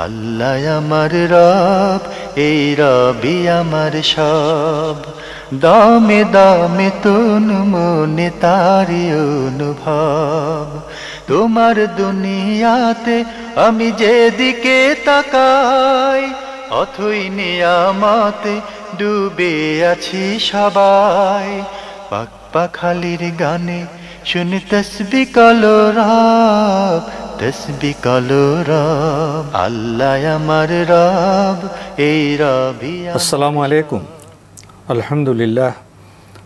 আল্লাহ আমার রব, এই রবি আমার সব, দামে দামে তন মনে তারি অনুভব। তোমার দুনিয়াতে আমি যেদিকে তাকাই, অথই নিয়ামতে ডুবে আছি সবাই। পাক পাখালির গানে শুনি তসবিহ কালো রব, তসবিহ কালো রব। আল্লাহ আমার রব, এই রবি। আসসালামু আলাইকুম, আলহামদুলিল্লাহ,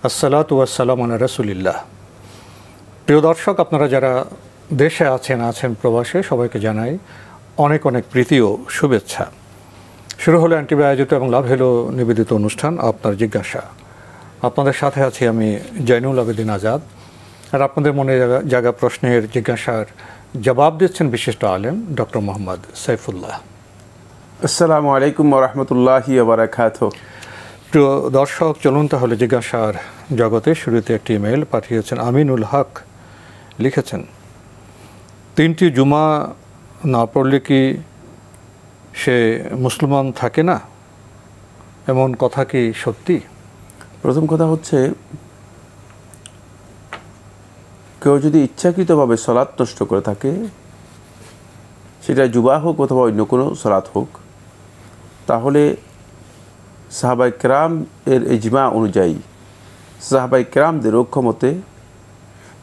আসসালাতু ওয়াসসালামু আলা রাসূলিল্লাহ। প্রিয় দর্শক, আপনারা যারা দেশে আছেন প্রবাসে, সবাইকে জানাই অনেক অনেক প্রীতি ও শুভেচ্ছা। শুরু হলো এনটিভি আয়োজিত এবং লাভ হলো নিবেদিত অনুষ্ঠান আপনার জিজ্ঞাসা। আপনাদের সাথে আছি আমি জয়নুল আবেদিন আজাদ। আর আপনাদের মনে জাগা প্রশ্নের জিজ্ঞাসার জবাব দিচ্ছেন বিশিষ্ট আলেম ডক্টর মোহাম্মদ সাইফুল্লাহ। আসসালামু আলাইকুম ওয়া রাহমাতুল্লাহি ওয়া বারাকাতুহু। প্রিয় দর্শক, চলুন তাহলে জিজ্ঞাসার জগতে শুরুতে একটি ইমেল পাঠিয়েছেন আমিনুল হক। লিখেছেন, 3টি জুমা না পড়লে কি সে মুসলমান থাকে না? এমন কথা কি সত্যি? প্রথম কথা হচ্ছে, কেউ যদি ইচ্ছাকৃতভাবে সলাৎ নষ্ট করে থাকে, সেটা জুমা হোক অথবা অন্য কোনো সলাৎ হোক, তাহলে সাহাবায়ে কেরাম এর ইজমা অনুযায়ী, সাহাবায়ে কেরামদের ঐক্যমতে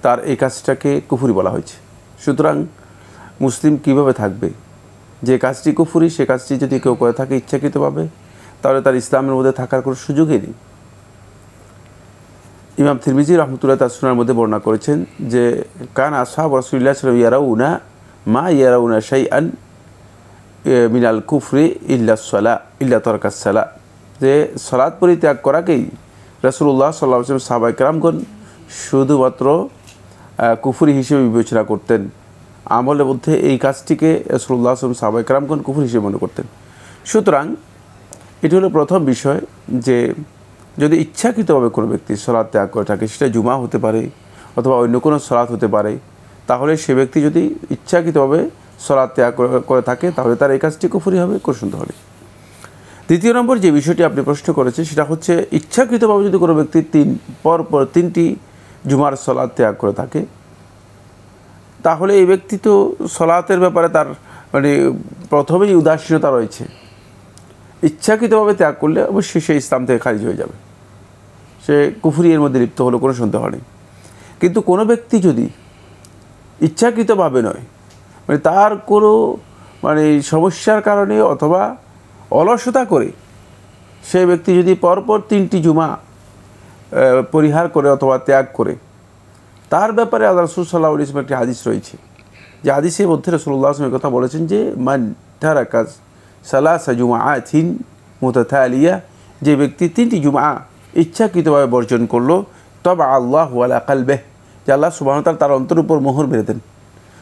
তার এই কাজটাকে কুফরি বলা হয়েছে। সুতরাং মুসলিম কিভাবে থাকবে? যে কাজটি কুফরি, সে কাজটি যদি কেউ করে থাকে ইচ্ছাকৃতভাবে, তাহলে তার ইসলামের মধ্যে থাকার কোনো সুযোগই নেই। ইমাম তিরমিজি রাহমাতুল্লাহ তার সুনানের মধ্যে বর্ণনা করেছেন যে, কান আসহাব রাসূলুল্লাহ সাল্লাল্লাহু আলাইহি ওয়া সাল্লাম মা ইয়ারাউনা শাইআন মিনাল কুফরি ইল্লা তারাকাস সালাহ। যে সালাত পরিত্যাগ করাকেই রাসূলুল্লাহ সাল্লাল্লাহু আলাইহি ওয়াসাল্লাম সাহাবায়ে কেরামগণ শুধুমাত্র কুফরি হিসেবে বিবেচনা করতেন। আমলের মধ্যে এই কাজটিকে রাসূলুল্লাহ সাল্লাল্লাহু আলাইহি ওয়াসাল্লাম সাহাবায়ে কেরামগণ কুফরি হিসেবে মনে করতেন। সুতরাং এটি হলো প্রথম বিষয়, যে যদি ইচ্ছাকৃতভাবে কোনো ব্যক্তি সলাৎ ত্যাগ করে থাকে, সেটা জুমা হতে পারে অথবা অন্য কোনো সলাৎ হতে পারে, তাহলে সে ব্যক্তি যদি ইচ্ছাকৃতভাবে সলাৎ ত্যাগ করে থাকে, তাহলে তার এই কাজটি কুফরি হবে, কোনো সন্দেহ নেই। দ্বিতীয় নম্বর যে বিষয়টি আপনি প্রশ্ন করেছেন, সেটা হচ্ছে ইচ্ছাকৃতভাবে যদি কোনো ব্যক্তি পরপর 3টি জুমার সলাৎ ত্যাগ করে থাকে, তাহলে এই ব্যক্তি তো সলাতের ব্যাপারে তার প্রথমেই উদাসীনতা রয়েছে। ইচ্ছাকৃতভাবে ত্যাগ করলে অবশ্যই সে ইসলাম থেকে খারিজ হয়ে যাবে, সে কুফরি এর মধ্যে লিপ্ত হলো, কোনো সন্দেহ নেই। কিন্তু কোনো ব্যক্তি যদি ইচ্ছাকৃতভাবে নয়, তার কোনো সমস্যার কারণে অথবা অলসতা করে সে ব্যক্তি যদি পরপর 3টি জুমা পরিহার করে অথবা ত্যাগ করে, তার ব্যাপারে আল্লাহ রাসূল সাল্লাল্লাহু আলাইহি ওয়াসাল্লাম একটি হাদিস রয়েছে, যে হাদিসের মধ্যে রাসূলুল্লাহ সাল্লাল্লাহু আলাইহি ওয়াসাল্লাম কথা বলেছেন যে, মান তারাকা সালাসা জুমআতিন মুতাতালিয়া, যে ব্যক্তি 3টি জুমা ইচ্ছাকৃতভাবে বর্জন করলো, তবা আল্লাহু আলা কলবিহি, যে আল্লাহ সুবহানাহু ওয়া তাআলা তার অন্তরের উপর মোহর মেরে দেন।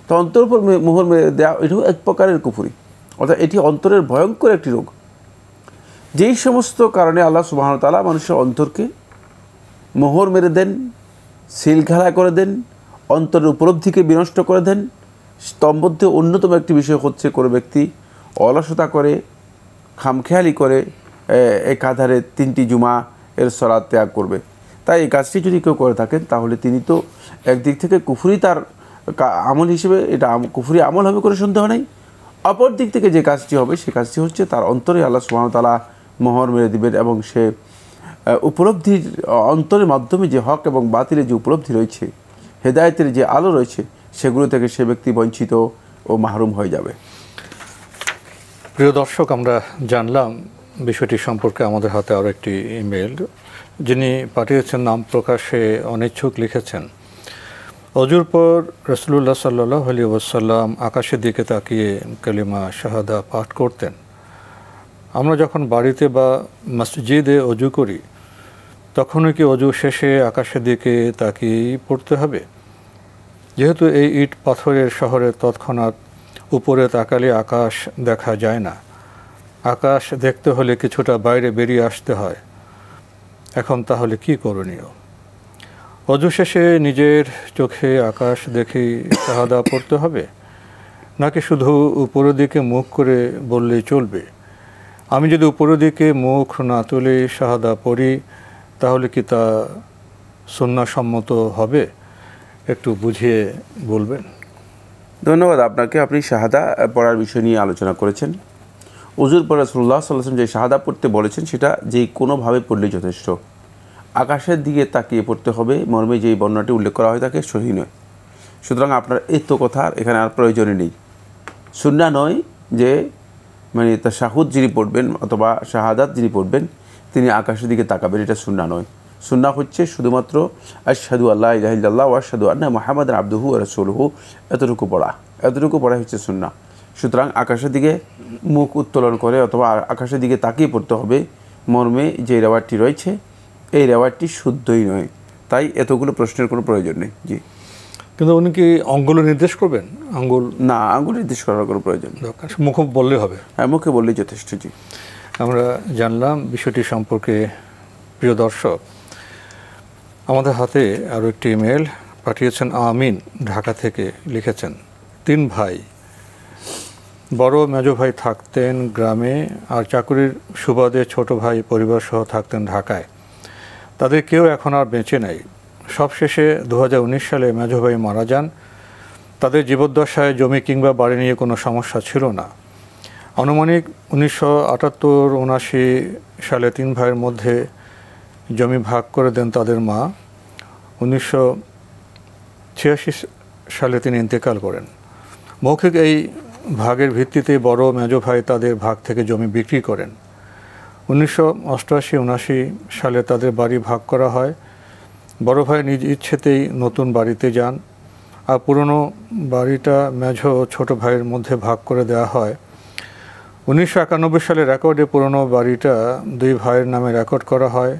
তো অন্তরের উপর মোহর মেরে দেওয়া এটাও এক প্রকারের কুফরি, অর্থাৎ এটি অন্তরের ভয়ঙ্কর একটি রোগ। যেই সমস্ত কারণে আল্লাহ সুবহানাহু ওয়া তাআলা মানুষের অন্তরকে মোহর মেরে দেন, সিলঘালা করে দেন, অন্তরের উপলব্ধিকে বিনষ্ট করে দেন, তার মধ্যে অন্যতম একটি বিষয় হচ্ছে কোনো ব্যক্তি অলসতা করে, খামখেয়ালি করে একাধারে 3টি জুমা এর সলাৎ ত্যাগ করবে। তাই এই কাজটি যদি কেউ করে থাকেন, তাহলে তিনি তো একদিক থেকে কুফরি তার আমল হিসেবে এটা কুফরি আমল হবে, কোনো সন্দেহ নেই। অপর দিক থেকে যে কাজটি হবে, সে কাজটি হচ্ছে তার অন্তরে আল্লাহ সুবহানাহু ওয়া তাআলা মোহর মেরে দিবেন, এবং সে উপলব্ধির অন্তরের মাধ্যমে যে হক এবং বাতিলের যে উপলব্ধি রয়েছে, হেদায়েতের যে আলো রয়েছে, সেগুলো থেকে সে ব্যক্তি বঞ্চিত ও মাহরুম হয়ে যাবে। প্রিয় দর্শক, আমরা জানলাম বিষয়টি সম্পর্কে। আমাদের হাতে আরও একটি ইমেল, যিনি পাঠিয়েছেন নাম প্রকাশে অনিচ্ছুক। লিখেছেন, অজুর পর রাসূলুল্লাহ সাল্লাল্লাহু আলাইহি ওয়াসাল্লাম আকাশের দিকে তাকিয়ে কালিমা শাহাদা পাঠ করতেন। আমরা যখন বাড়িতে বা মসজিদে অজু করি, তখনও কি অজু শেষে আকাশের দিকে তাকিয়েই পড়তে হবে? যেহেতু এই ইট পাথরের শহরে তৎক্ষণাৎ উপরে তাকালে আকাশ দেখা যায় না, আকাশ দেখতে হলে কিছুটা বাইরে বেরিয়ে আসতে হয়। এখন তাহলে কি করণীয়? অজু শেষে নিজের চোখে আকাশ দেখেই শাহাদা পড়তে হবে, নাকি শুধু উপরের দিকে মুখ করে বললেই চলবে? আমি যদি উপরের দিকে মুখ না তুলে শাহাদা পড়ি তাহলে কি তা সুন্নাহসম্মত হবে? একটু বুঝিয়ে বলবেন। ধন্যবাদ আপনাকে। আপনি শাহাদা পড়ার বিষয় নিয়ে আলোচনা করেছেন। হুজুর পর রাসূলুল্লাহ সাল্লাল্লাহু আলাইহি ওয়াসাল্লাম যে শাহাদা পড়তে বলেছেন সেটা যেই কোনোভাবে পড়লেই যথেষ্ট। আকাশের দিকে তাকিয়ে পড়তে হবে মর্মে যেই বর্ণনাটি উল্লেখ করা হয় তাকে সহিহ নয়। সুতরাং আপনার এই তো কথা এখানে আর প্রয়োজনই নেই। সুন্নাহ নয় যে মানে তাশাহুদ যিনি পড়বেন অথবা শাহাদাত যিনি পড়বেন তিনি আকাশের দিকে তাকাবেন, এটা সুন্নাহ নয়। সুন্নাহ হচ্ছে শুধুমাত্র আশহাদু আল্লা ইলাহা ইল্লাল্লাহ ওয়া আশহাদু আন্না মুহাম্মাদান আবদুহু ওয়া রাসূলুহু এতটুকু পড়া হচ্ছে সুন্নাহ। সুতরাং আকাশের দিকে মুখ উত্তোলন করে অথবা আকাশের দিকে তাকিয়ে পড়তে হবে মর্মে যে রেওয়ায়তটি রয়েছে এই রেওয়ায়তটি শুদ্ধই নয়। তাই এতগুলো প্রশ্নের কোনো প্রয়োজন নেই। জি, কিন্তু উনি কি আঙ্গুল নির্দেশ করবেন? আঙ্গুল না, আঙ্গুল নির্দেশ করার কোনো প্রয়োজন নেই, মুখে বললে হবে। হ্যাঁ, মুখে বললেই যথেষ্ট। জি, আমরা জানলাম বিষয়টি সম্পর্কে। প্রিয় দর্শক, আমাদের হাতে আরও একটি ইমেল পাঠিয়েছেন আমিন, ঢাকা থেকে। লিখেছেন, 3 ভাই, বড় মেজো ভাই থাকতেন গ্রামে আর চাকুরির সুবাদে ছোট ভাই পরিবার সহ থাকতেন ঢাকায়। তাদের কেউ এখন আর বেঁচে নেই। সবশেষে 2019 সালে মেজো ভাই মারা যান। তাদের জীবদ্দশায় জমি কিংবা বাড়ি নিয়ে কোনো সমস্যা ছিল না। আনুমানিক 1978-79 সালে 3 ভাইয়ের মধ্যে জমি ভাগ করে দেন তাদের মা। 1986 সালে তিনি ইন্তেকাল করেন। মৌখিক এই ভাগের ভিত্তিতে বড় মেজো ভাই তাদের ভাগ থেকে জমি বিক্রি করেন। 1988-79 সালে তাদের বাড়ি ভাগ করা হয়। বড় ভাই নিজ ইচ্ছেতেই নতুন বাড়িতে যান আর পুরনো বাড়িটা মেজো ও ছোট ভাইয়ের মধ্যে ভাগ করে দেওয়া হয়। 1991 সালে রেকর্ডে পুরনো বাড়িটা 2 ভাইয়ের নামে রেকর্ড করা হয়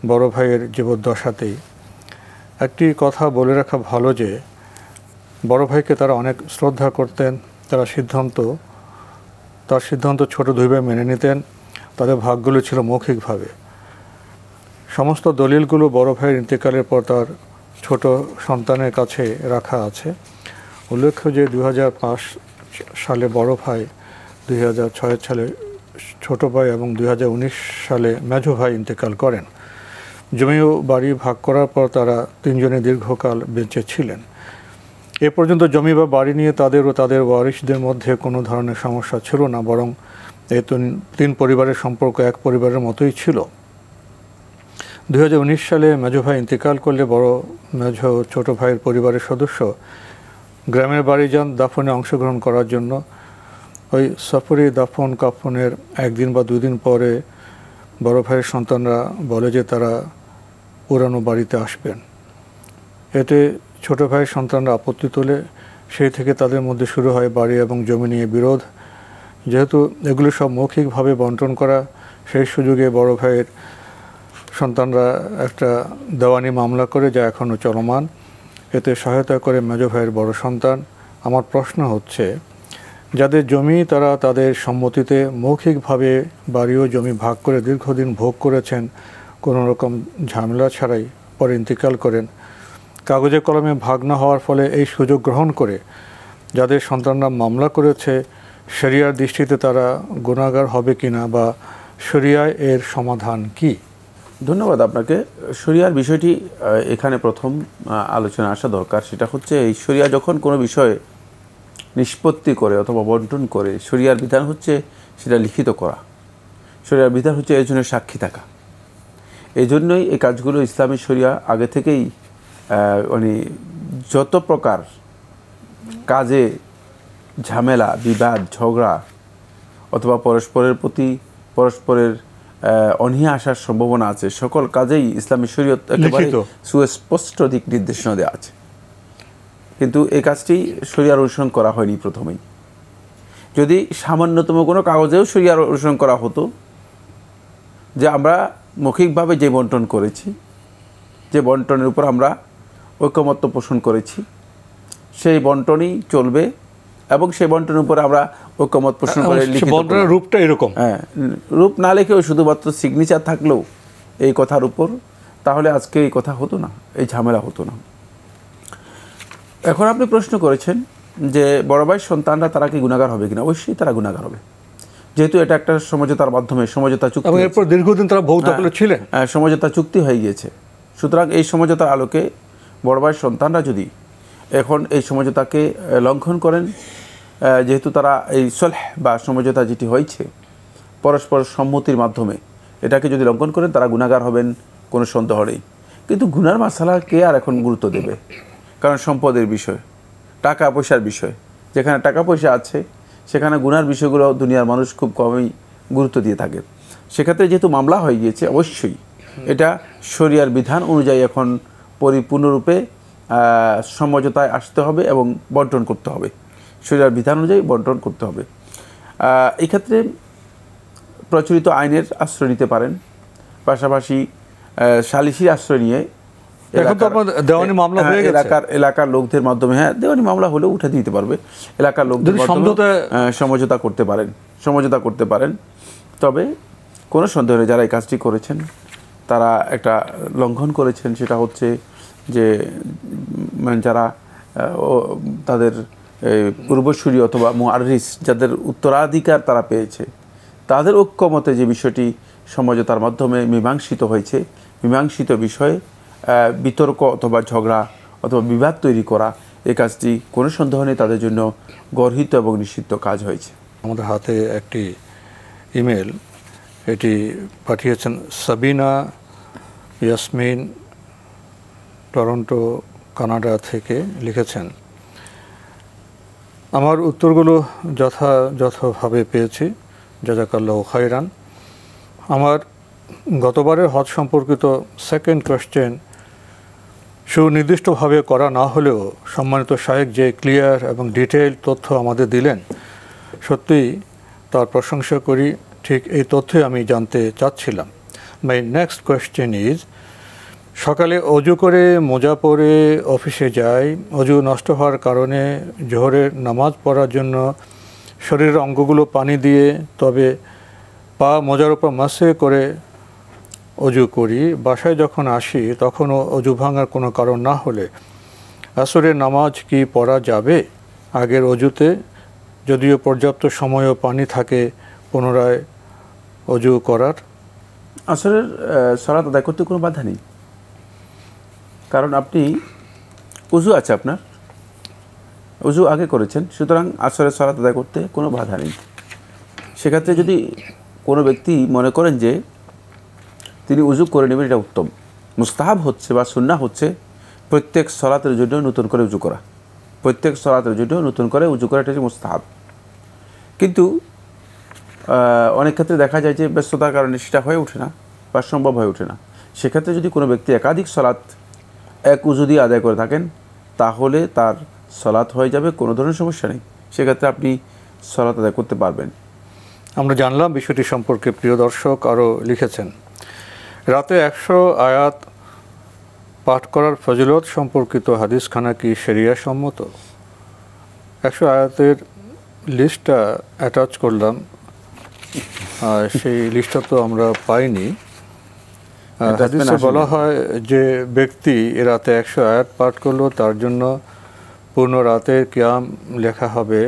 বড় ভাইয়ের জীবদ্দশাতেই। একটি কথা বলে রাখা ভালো যে বড় ভাইকে তারা অনেক শ্রদ্ধা করতেন। তার সিদ্ধান্ত ছোট 2 ভাই মেনে নিতেন। তাদের ভাগগুলো ছিল মৌখিকভাবে। সমস্ত দলিলগুলো বড় ভাইয়ের ইন্তেকালের পর তার ছোট সন্তানের কাছে রাখা আছে। উল্লেখ্য যে 2005 সালে বড় ভাই, 2006 সালে ছোট ভাই এবং 2019 সালে মেজো ভাই ইন্তেকাল করেন। জমি ও বাড়ি ভাগ করার পর তারা 3 জনে দীর্ঘকাল বেঁচে ছিলেন। এ পর্যন্ত জমি বা বাড়ি নিয়ে তাদের ও তাদের ওয়ারিশদের মধ্যে কোনো ধরনের সমস্যা ছিল না, বরং এই 3 পরিবারের সম্পর্ক এক পরিবারের মতোই ছিল। 2019 সালে মেজো ভাই ইন্তেকাল করলে বড় মেজো ছোট ভাইয়ের পরিবারের সদস্য গ্রামের বাড়ি যান দাফনে অংশগ্রহণ করার জন্য। ওই সফরে দাফন কাফনের 1 দিন বা 2 দিন পরে বড় ভাইয়ের সন্তানরা বলে যে তারা পুরানো বাড়িতে আসবেন। এতে ছোট ভাইয়ের সন্তানরা আপত্তি তোলে। সেই থেকে তাদের মধ্যে শুরু হয় বাড়ি এবং জমি নিয়ে বিরোধ। যেহেতু এগুলো সব মৌখিকভাবে বন্টন করা, সেই সুযোগে বড় ভাইয়ের সন্তানরা একটা দেওয়ানি মামলা করে, যা এখনও চলমান। এতে সহায়তা করে মেজো ভাইয়ের বড় সন্তান। আমার প্রশ্ন হচ্ছে, যাদের জমি তারা তাদের সম্মতিতে মৌখিকভাবে বাড়ি ও জমি ভাগ করে দীর্ঘদিন ভোগ করেছেন কোনো রকম ঝামেলা ছাড়াই, পরে ইন্তেকাল করেন, কাগজে কলমে ভাগ না হওয়ার ফলে এই সুযোগ গ্রহণ করে যাদের সন্তানরা মামলা করেছে, শরিয়ার দৃষ্টিতে তারা গুনাহগার হবে কিনা বা শরিয়ায় এর সমাধান কি? ধন্যবাদ আপনাকে। শরিয়ার বিষয়টি এখানে প্রথম আলোচনা আসা দরকার। সেটা হচ্ছে এই শরিয়া যখন কোনো বিষয়ে নিষ্পত্তি করে অথবা বন্টন করে, শরিয়ার বিধান হচ্ছে সেটা লিখিত করা। শরিয়ার বিধান হচ্ছে এর জন্য সাক্ষী থাকা। এই জন্যই এই কাজগুলো ইসলামী শরিয়া আগে থেকেই মানে যত প্রকার কাজে ঝামেলা, বিবাদ, ঝগড়া অথবা পরস্পরের প্রতি পরস্পরের অনীহা আসার সম্ভাবনা আছে, সকল কাজেই ইসলামী শরীয়ত একেবারে সুস্পষ্ট দিক নির্দেশনা দেওয়া আছে। কিন্তু এই কাজটি শরিয়ার অনুসরণ করা হয়নি প্রথমেই। যদি সামান্যতম কোনো কাগজেও শরিয়ার অনুসরণ করা হতো, যে আমরা মৌখিকভাবে যে বন্টন করেছি, যে বন্টনের উপর আমরা ঐকমত্য পোষণ করেছি, সেই বন্টনই চলবে এবং সেই বন্টনের উপর আমরা ঐকমত পোষণ করে বন্টনের রূপটা এরকম। হ্যাঁ, রূপ না লিখেও শুধুমাত্র সিগনেচার থাকলেও এই কথার উপর, তাহলে আজকে এই কথা হতো না, এই ঝামেলা হতো না। এখন আপনি প্রশ্ন করেছেন যে বড় ভাই সন্তানরা তারা কি গুনাহগার হবে কিনা, অবশ্যই তারা গুনাহগার হবে, যেহেতু এটা একটা সমঝোতার মাধ্যমে সমঝোতা চুক্তি, এবং এরপর দীর্ঘদিন তারা ভৌতকলে ছিলেন, সমঝোতা চুক্তি হয়ে গিয়েছে। সুতরাং এই সমঝোতার আলোকে বড় ভাইয়ের সন্তানরা যদি এখন এই সমঝোতাকে লঙ্ঘন করেন, যেহেতু তারা এই সলহ বা সমঝোতা যেটি হয়েছে পরস্পর সম্মতির মাধ্যমে, এটাকে যদি লঙ্ঘন করেন তারা গুনাহগার হবেন, কোনো সন্দেহ নেই। কিন্তু গুনার মাসালা কে আর এখন গুরুত্ব দেবে, কারণ সম্পদের বিষয়, টাকা পয়সার বিষয়, যেখানে টাকা পয়সা আছে সেখানে গুনার বিষয়গুলো দুনিয়ার মানুষ খুব কমই গুরুত্ব দিয়ে থাকে। সেক্ষেত্রে যেহেতু মামলা হয়ে গিয়েছে, অবশ্যই এটা শরিয়ার বিধান অনুযায়ী এখন পরিপূর্ণরূপে সমঝোতায় আসতে হবে এবং বন্টন করতে হবে, শরিয়ার বিধান অনুযায়ী বন্টন করতে হবে। এই ক্ষেত্রে প্রচলিত আইনের আশ্রয় নিতে পারেন, পাশাপাশি সালিসির আশ্রয় নিয়ে এলাকার লোকদের মাধ্যমে, হ্যাঁ দেওয়ানি মামলা হলেও উঠে দিতে পারবে, এলাকার লোকদের সমঝোতা করতে পারেন। তবে কোনো সন্দেহ নেই যারা এই কাজটি করেছেন তারা একটা লঙ্ঘন করেছেন, সেটা হচ্ছে যে মানে যারা তাদের পূর্বসূরি অথবা মুআররিস যাদের উত্তরাধিকার তারা পেয়েছে, তাদের ঐক্যমতে যে বিষয়টি সমঝোতার মাধ্যমে মীমাংসিত হয়েছে, মীমাংসিত বিষয়ে বিতর্ক অথবা ঝগড়া অথবা বিবাদ তৈরি করা, এই কাজটি কোনো সন্দেহ নেই তাদের জন্য গর্হিত এবং নিষিদ্ধ কাজ হয়েছে। আমাদের হাতে একটি ইমেল, এটি পাঠিয়েছেন সাবিনা ইয়াসমিন, টরন্টো কানাডা থেকে। লিখেছেন, আমার উত্তরগুলো যথাযথভাবে পেয়েছি, জাযাকাল্লাহু খায়রান। আমার গতবারের হজ সম্পর্কিত সেকেন্ড কোয়েশ্চেন সুনির্দিষ্টভাবে করা না হলেও সম্মানিত শায়েখ যে ক্লিয়ার এবং ডিটেইল তথ্য আমাদের দিলেন, সত্যিই তার প্রশংসা করি। ঠিক এই তথ্যই আমি জানতে চাচ্ছিলাম। মাই নেক্সট কোয়েশ্চেন ইজ, সকালে অজু করে মোজা পরে অফিসে যাই, অজু নষ্ট হওয়ার কারণে জোহরের নামাজ পড়ার জন্য শরীরের অঙ্গগুলো পানি দিয়ে তবে পা মোজার উপর মাসে করে অজু করি। বাসায় যখন আসি তখনও অজু ভাঙার কোনো কারণ না হলে আসরের নামাজ কি পড়া যাবে আগের অজুতে? যদিও পর্যাপ্ত সময় ও পানি থাকে পুনরায় অজু করার। আসরের সালাত আদায় করতে কোনো বাধা নেই, কারণ আপনি উজু আছে, আপনার উজু আগে করেছেন, সুতরাং আসরের সালাত আদায় করতে কোনো বাধা নেই। সেক্ষেত্রে যদি কোনো ব্যক্তি মনে করেন যে তিনি উজু করে নেবেন, এটা উত্তম। মুস্তাহাব হচ্ছে বা সুন্নাহ হচ্ছে প্রত্যেক সালাতের জন্য নতুন করে উজু করা, প্রত্যেক সালাতের জন্য নতুন করে উজু করা, এটা হচ্ছে মুস্তাহাব। কিন্তু অনেক ক্ষেত্রে দেখা যায় যে ব্যস্ততার কারণে সেটা হয়ে ওঠে না বা সম্ভব হয়ে ওঠে না। সেক্ষেত্রে যদি কোনো ব্যক্তি একাধিক সালাত এক উজু দিয়ে আদায় করে থাকেন, তাহলে তার সালাত হয়ে যাবে, কোনো ধরনের সমস্যা নেই। সেক্ষেত্রে আপনি সালাত আদায় করতে পারবেন। আমরা জানলাম বিষয়টি সম্পর্কে। প্রিয় দর্শক আরও লিখেছেন, রাতে 100 আয়াত পাঠ করার ফজিলত সম্পর্কিত হাদিসখানা কি শরিয়া সম্মত? 100 আয়াতের লিস্টটা অ্যাটাচ করলাম, সেই লিস্টটা তো আমরা পাইনি। হাদিসে বলা হয় যে ব্যক্তি রাতে 100 আয়াত পাঠ করলো তার জন্য পূর্ণ রাতের কিয়াম লেখা হবে।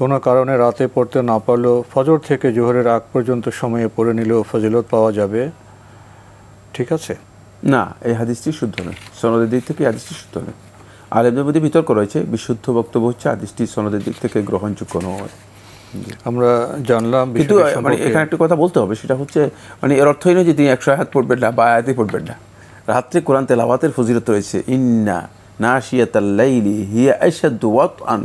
কোনো কারণে রাতে পড়তে না পারলেও ফজর থেকে জোহরের আগ পর্যন্ত সময়ে পড়ে নিলেও ফজিলত পাওয়া যাবে। ঠিক আছে? না, এই হাদিসটি শুদ্ধ নয়, সনদের দিক থেকে হাদিসটি শুদ্ধ নয়। আলেমদের মধ্যে বিতর্ক রয়েছে, বিশুদ্ধ বক্তব্য হচ্ছে হাদিসটি সনদের দিক থেকে গ্রহণযোগ্য নয়। আমরা জানলাম। কিন্তু মানে এখানে একটা কথা বলতে হবে, সেটা হচ্ছে মানে এর অর্থই নয় যে তিনি 100 আয়াত পড়বেন না বা আয়াতই পড়বেন না। রাত্রে কোরআন তেলাওয়াতের ফজিলত রয়েছে। ইন্না নাশিয়াতাল লাইলি হিয়া আশাদ্দু ওয়াতআন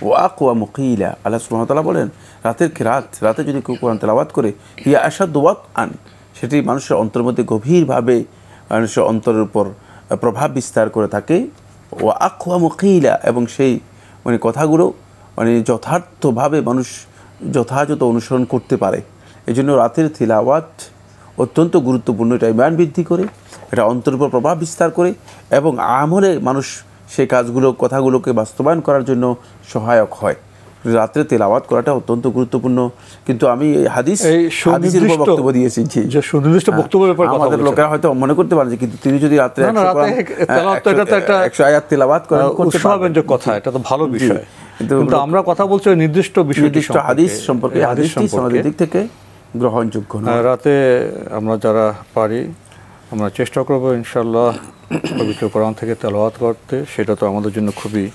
ওয়া আকওয়ামু কিলা। আল্লাহ সুবহানাহু ওয়া তাআলা বলেন, রাতের কিরাত, রাতে যদি কেউ কোরআন তেলাওয়াত করে, হিয়া আশাদ্দু ওয়াতআন, সেটি মানুষের অন্তরের মধ্যে গভীরভাবে মানুষের অন্তরের উপর প্রভাব বিস্তার করে থাকে। ওয়া আকওয়ামু কিলা, এবং সেই মানে কথাগুলো মানে যথার্থভাবে মানুষ যথাযথ অনুসরণ করতে পারে। এই জন্য রাতের তিলাওয়াত অত্যন্ত গুরুত্বপূর্ণ। এটা ঈমান বৃদ্ধি করে, এটা অন্তরের উপর প্রভাব বিস্তার করে এবং আমলে মানুষ সেই কাজগুলো কথাগুলোকে বাস্তবায়ন করার জন্য সহায়ক হয়। রাত্রে তেলাওয়াত করাটা অত্যন্ত গুরুত্বপূর্ণ। কিন্তু আমি এই হাদিসের উপর বক্তব্য দিয়েছি, যে সুনির্দিষ্ট বক্তব্যের ব্যাপারে কথা আমাদের লোকেরা হয়তো মনে করতে পারে যে কিন্তু তিনি যদি রাত্রে 100 আয়াত তেলাওয়াত করেন, উৎসাহব্যঞ্জক কথা, এটা তো ভালো বিষয়, কিন্তু আমরা কথা বলছি নির্দিষ্ট হাদিস সম্পর্কে, হাদিসটি সনদের দিক থেকে গ্রহণযোগ্য নয়। রাতে আমরা যারা পারি আমরা চেষ্টা করব ইনশাআল্লাহ পবিত্র কোরআন থেকে তেলাওয়াত করতে, সেটা তো আমাদের জন্য খুবই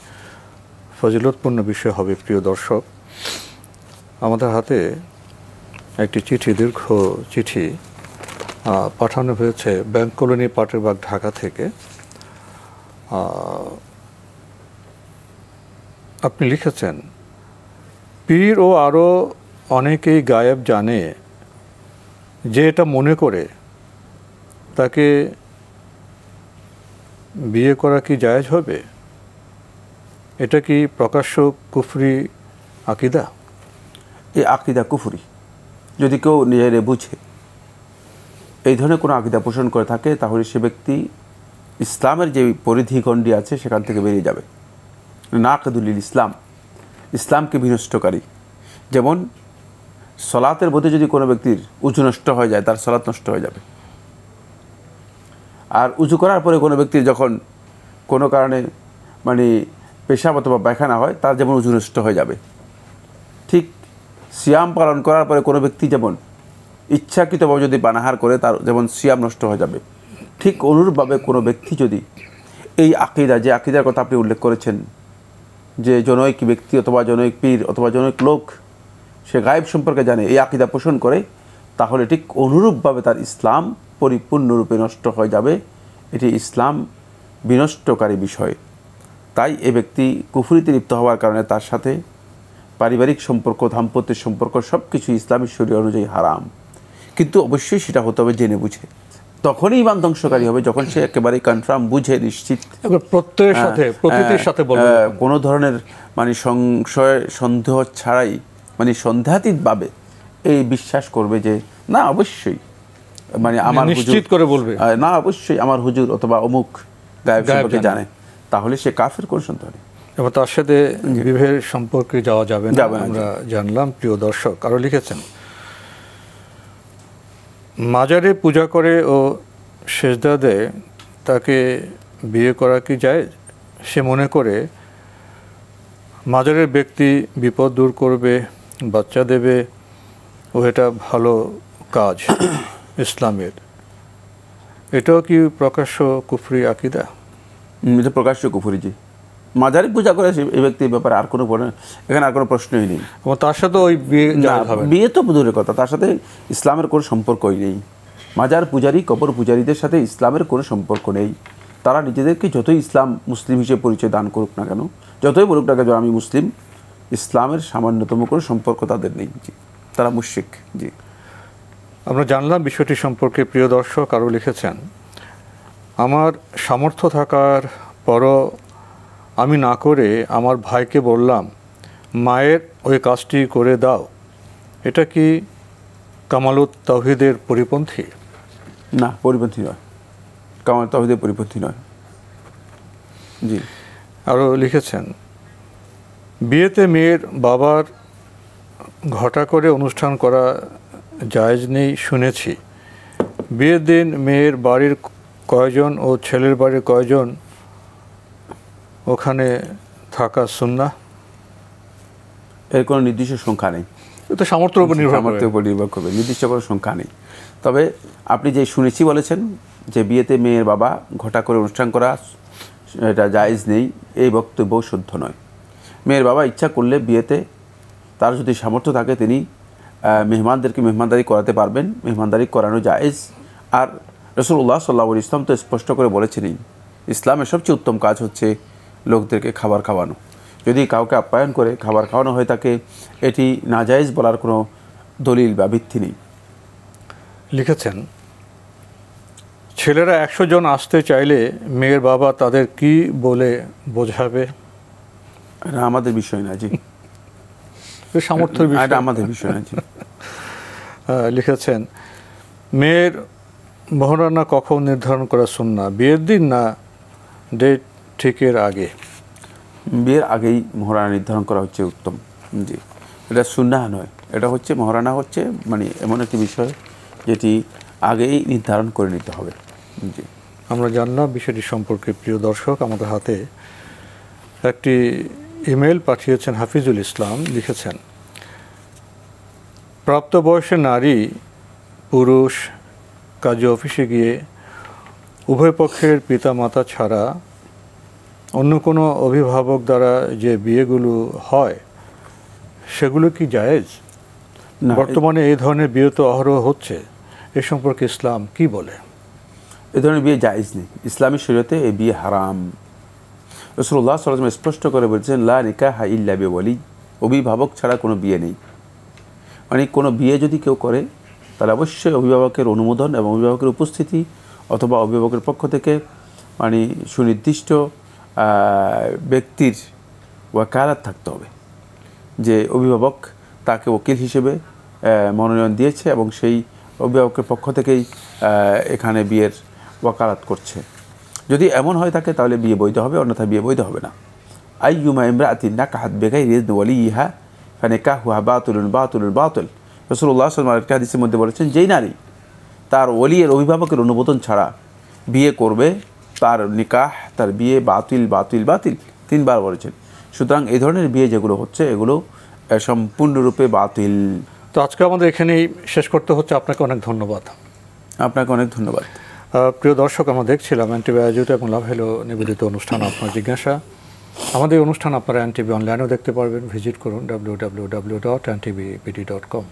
ফজিলতপূর্ণ বিষয় হবে। প্রিয় দর্শক, আমাদের হাতে একটি চিঠি, দীর্ঘ চিঠি পাঠানো হয়েছে ব্যাংক কলোনি পাটেরবাগ, ঢাকা থেকে। আপনি লিখেছেন, পীর ও আরও অনেকেই গায়েব জানে, যে এটা মনে করে তাকে বিয়ে করা কি জায়েজ হবে? এটা কি প্রকাশ্য কুফরি আকিদা? এই আকিদা কুফরি। যদি কেউ নিজের বুঝে এই ধরনের কোনো আকিদা পোষণ করে থাকে, তাহলে সে ব্যক্তি ইসলামের যে পরিধি গণ্ডি আছে সেখান থেকে বেরিয়ে যাবে। নাকিদুল ইসলাম, ইসলামকে বিনষ্টকারী। যেমন সলাতের মধ্যে যদি কোনো ব্যক্তির উজু নষ্ট হয়ে যায়, তার সলাত নষ্ট হয়ে যাবে। আর উজু করার পরে কোনো ব্যক্তির যখন কোনো কারণে পেশাব অথবা পায়খানা হয়, তার যেমন উজু নষ্ট হয়ে যাবে। ঠিক সিয়াম পালন করার পরে কোনো ব্যক্তি যেমন ইচ্ছাকৃতভাবে যদি পানাহার করে, তার যেমন সিয়াম নষ্ট হয়ে যাবে, ঠিক অনুরূপভাবে কোনো ব্যক্তি যদি এই আকিদা, যে আকিদার কথা আপনি উল্লেখ করেছেন, যে জনৈক ব্যক্তি অথবা জনৈক পীর অথবা জনৈক লোক সে গায়েব সম্পর্কে জানে, এই আকিদা পোষণ করে, তাহলে ঠিক অনুরূপভাবে তার ইসলাম পরিপূর্ণরূপে নষ্ট হয়ে যাবে। এটি ইসলাম বিনষ্টকারী বিষয়। তাই এ ব্যক্তি কুফরিতে লিপ্ত হওয়ার কারণে তার সাথে পারিবারিক সম্পর্ক, দাম্পত্যের সম্পর্ক সব কিছু ইসলামী শরীয়ত অনুযায়ী হারাম। কিন্তু অবশ্যই সেটা হতে হবে জেনে বুঝে। তখনই ইমান ধ্বংসকারী হবে যখন সে একেবারে কনফার্ম, বুঝে, নিশ্চিত, প্রত্যয়ের সাথে কোনো ধরনের সংশয় সন্দেহ ছাড়াই, সন্দেহাতীতভাবে এই বিশ্বাস করবে যে না অবশ্যই আমার নিশ্চিত করে বলবে, না অবশ্যই আমার হুজুর অথবা অমুক গায়েব সম্পর্কে জানে, তাহলে সে কাফের কোন সন্দেহ নেই। এবং তার সাথে বিবাহের সম্পর্কে যাওয়া যাবে না, আমরা জানলাম। প্রিয় দর্শক, আরও লিখেছেন, মাজারে পূজা করে ও সেজদা দেয়, তাকে বিয়ে করা কি যায়? সে মনে করে মাজারের ব্যক্তি বিপদ দূর করবে, বাচ্চা দেবে, ও এটা ভালো কাজ ইসলামের। এটাও কি প্রকাশ্য কুফরি আকিদা? এটা প্রকাশ্য কুফরি। জি, মাজারে পূজা করে এই ব্যক্তির ব্যাপারে আর কোনো এখানে আর কোনো প্রশ্নই নেই। তার সাথে ওই বিয়ে তো দূরের কথা, তার সাথে ইসলামের কোনো সম্পর্কই নেই। মাজার পূজারী, কবর পূজারীদের সাথে ইসলামের কোনো সম্পর্ক নেই। তারা নিজেদেরকে যতই ইসলাম মুসলিম হিসেবে পরিচয় দান করুক না কেন, যতই বলুক না কেন আমি মুসলিম, ইসলামের সামান্যতম কোনো সম্পর্ক তাদের নেই। জি, তারা মুশরিক। জি, আমরা জানলাম বিষয়টি সম্পর্কে। প্রিয় দর্শক, আরও লিখেছেন, আমার সামর্থ্য থাকার পরও আমি না করে আমার ভাইকে বললাম মায়ের ওই কাজটি করে দাও। এটা কি কামালুত তাওহীদের পরিপন্থী? না, পরিপন্থী নয়, কামাল তাওহীদের পরিপন্থী নয়। জি, আরও লিখেছেন, বিয়েতে মেয়ের বাবার ঘটা করে অনুষ্ঠান করা জায়েজ নেই শুনেছি। বিয়ের দিন মেয়ের বাড়ির কয়জন ও ছেলের বাড়ির কয়জন ওখানে থাকা সুন্নাহ? এর কোনো নির্দিষ্ট সংখ্যা নেই। এটা সামর্থ্যের উপর নির্ভর করবে, নির্দিষ্ট কোনো সংখ্যা নেই। তবে আপনি যে শুনেছি বলেছেন যে বিয়েতে মেয়ের বাবা ঘটা করে অনুষ্ঠান করা এটা জায়েজ নেই, এই বক্তব্য শুদ্ধ নয়। মেয়ের বাবা ইচ্ছা করলে বিয়েতে তার যদি সামর্থ্য থাকে তিনি মেহমানদেরকে মেহমানদারি করাতে পারবেন, মেহমানদারি করানো জায়েজ। আর রাসূলুল্লাহ সাল্লাল্লাহু আলাইহি ওয়াসাল্লাম তো স্পষ্ট করে বলেছেনই, ইসলামের সবচেয়ে উত্তম কাজ হচ্ছে লোকদেরকে খাবার খাওয়ানো। যদি কাউকে আপ্যায়ন করে খাবার খাওয়ানো হয়ে থাকে, এটি নাজায়েজ বলার কোনো দলিল বা ভিত্তি নেই। লিখেছেন, ছেলেরা 100 জন আসতে চাইলে মেয়ের বাবা তাদের কি বলে বোঝাবে? এটা আমাদের বিষয় না। জি, সামর্থ্যের বিষয়, এটা আমাদের বিষয় না। জি, লিখেছেন, মেয়ের মহরানা কখন নির্ধারণ করা সুন্নাহ? বিয়ের দিন না ডেট ঠিকের আগে? বিয়ের আগেই মহরানা নির্ধারণ করা হচ্ছে উত্তম। জি, এটা সুন্নাহ নয়, এটা হচ্ছে মহারানা হচ্ছে মানে এমন একটি বিষয় যেটি আগেই নির্ধারণ করে নিতে হবে। জি, আমরা জানলাম বিষয়টি সম্পর্কে। প্রিয় দর্শক, আমাদের হাতে একটি ইমেল পাঠিয়েছেন হাফিজুল ইসলাম, লিখেছেন প্রাপ্তবয়স্ক নারী পুরুষ কাজে অফিসে গিয়ে উভয় পক্ষের পিতামাতা ছাড়া অন্য কোনো অভিভাবক দ্বারা যে বিয়েগুলো হয় সেগুলো কি জায়েজ? না, বর্তমানে এই ধরনের বিয়ে তো অহরহ হচ্ছে, এ সম্পর্কে ইসলাম কি বলে? এ ধরনের বিয়ে জায়েজ নেই, ইসলামী শরীয়তে এই বিয়ে হারাম। রাসূলুল্লাহ সাল্লাল্লাহু আলাইহি ওয়াসাল্লাম স্পষ্ট করে বলছেন লা নিকাহা ইল্লা বিওয়ালি, অভিভাবক ছাড়া কোনো বিয়ে নেই। মানে কোনো বিয়ে যদি কেউ করে তাহলে অবশ্যই অভিভাবকের অনুমোদন এবং অভিভাবকের উপস্থিতি অথবা অভিভাবকের পক্ষ থেকে মানে সুনির্দিষ্ট ব্যক্তির ওয়াকালাত থাকতে হবে, যে অভিভাবক তাকে উকিল হিসেবে মনোনয়ন দিয়েছে এবং সেই অভিভাবকের পক্ষ থেকেই এখানে বিয়ের ওয়াকালাত করছে। যদি এমন হয় থাকে তাহলে বিয়ে বৈধ হবে, অন্যথায় বিয়ে বৈধ হবে না। আইয়ুমা ইমরাআতিন নাকাহাত বিগাইরি ইযনি ওয়ালিয়িহা ফানিকাহুহা বাতিলুন বাতিলুন বাতিল। রাসূলুল্লাহ সাল্লাল্লাহু আলাইহি ওয়াসাল্লাম একটা হাদিসের মধ্যে বলেছেন, যেই নারী তার ওলিয়ের অভিভাবকের অনুমোদন ছাড়া বিয়ে করবে তার নিকাহ, তার বিয়ে বাতিল বাতিল বাতিল, 3 বার বলেছেন। সুতরাং এই ধরনের বিয়ে যেগুলো হচ্ছে এগুলো সম্পূর্ণরূপে বাতিল। তো আজকে আমাদের এখানেই শেষ করতে হচ্ছে। আপনাকে অনেক ধন্যবাদ। আপনাকে অনেক ধন্যবাদ। প্রিয় দর্শক, আমরা দেখছিলাম এনটিভি আয়োজিত এবং লাভ হ্যালো নিবেদিত অনুষ্ঠান আপনার জিজ্ঞাসা। আমাদের অনুষ্ঠান আপনারা এনটিভি অনলাইনেও দেখতে পারবেন, ভিজিট করুন www.ntvbd.com।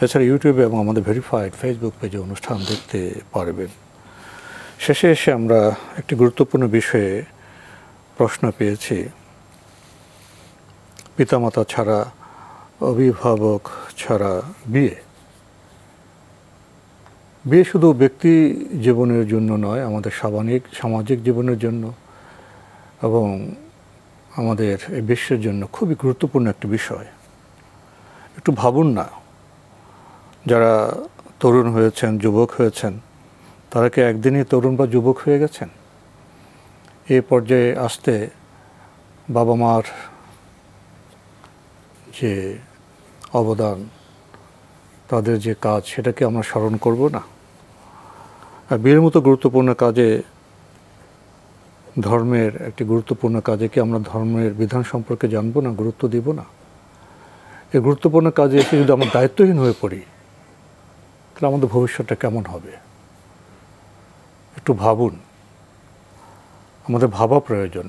এছাড়া ইউটিউবে এবং আমাদের ভেরিফাইড ফেসবুক পেজে অনুষ্ঠান দেখতে পারবেন। শেষে এসে আমরা একটি গুরুত্বপূর্ণ বিষয়ে প্রশ্ন পেয়েছি। পিতামাতা ছাড়া, অভিভাবক ছাড়া বিয়ে শুধু ব্যক্তি জীবনের জন্য নয়, আমাদের সামাজিক জীবনের জন্য এবং আমাদের এই বিশ্বের জন্য খুবই গুরুত্বপূর্ণ একটি বিষয়। একটু ভাবুন না, যারা তরুণ হয়েছেন, যুবক হয়েছেন, তারা কি একদিনই তরুণ বা যুবক হয়ে গেছেন? এই পর্যায়ে আসতে বাবা মার যে অবদান, তাদের যে কাজ, সেটাকে আমরা স্মরণ করব না? আর বিয়ের মতো গুরুত্বপূর্ণ কাজে, ধর্মের একটি গুরুত্বপূর্ণ কাজে কি আমরা ধর্মের বিধান সম্পর্কে জানবো না, গুরুত্ব দিব না? এই গুরুত্বপূর্ণ কাজে এসে যদি আমরা দায়িত্বহীন হয়ে পড়ি, তাহলে আমাদের ভবিষ্যৎটা কেমন হবে? একটু ভাবুন। আমাদের ভাবা প্রয়োজন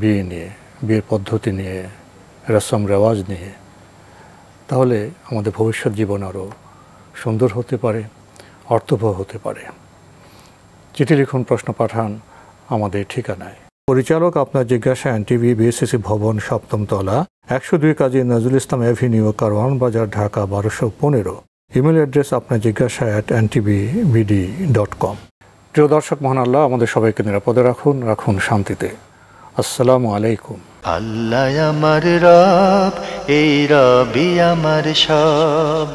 বিয়ে নিয়ে, বিয়ের পদ্ধতি নিয়ে, রসম রেওয়াজ নিয়ে। তাহলে আমাদের ভবিষ্যৎ জীবন আরও সুন্দর হতে পারে, অর্থবহ হতে পারে। চিঠি লিখুন, প্রশ্ন পাঠান আমাদের ঠিকানায়। পরিচালক আপনার জিজ্ঞাসা, এনটিভি, বিএসসিসি ভবন, 7ম তলা, 102 কাজী নজরুল ইসলাম এভিনিউ, কারওয়ান বাজার, ঢাকা 1215। ইমেল অ্যাড্রেস আপনার জিজ্ঞাসা @ntvbd.com। প্রিয় দর্শক, মহান আল্লাহ আমাদের সবাইকে নিরাপদে রাখুন শান্তিতে। আসসালামু আলাইকুম। আল্লাহ আমার রব, এই রবি আমার সব,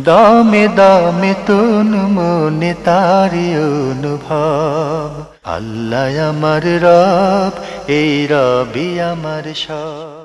দামে দামে তুন মনে তারি অনুভব। আল্লাহ আমার রব, এই রবি আমার সব।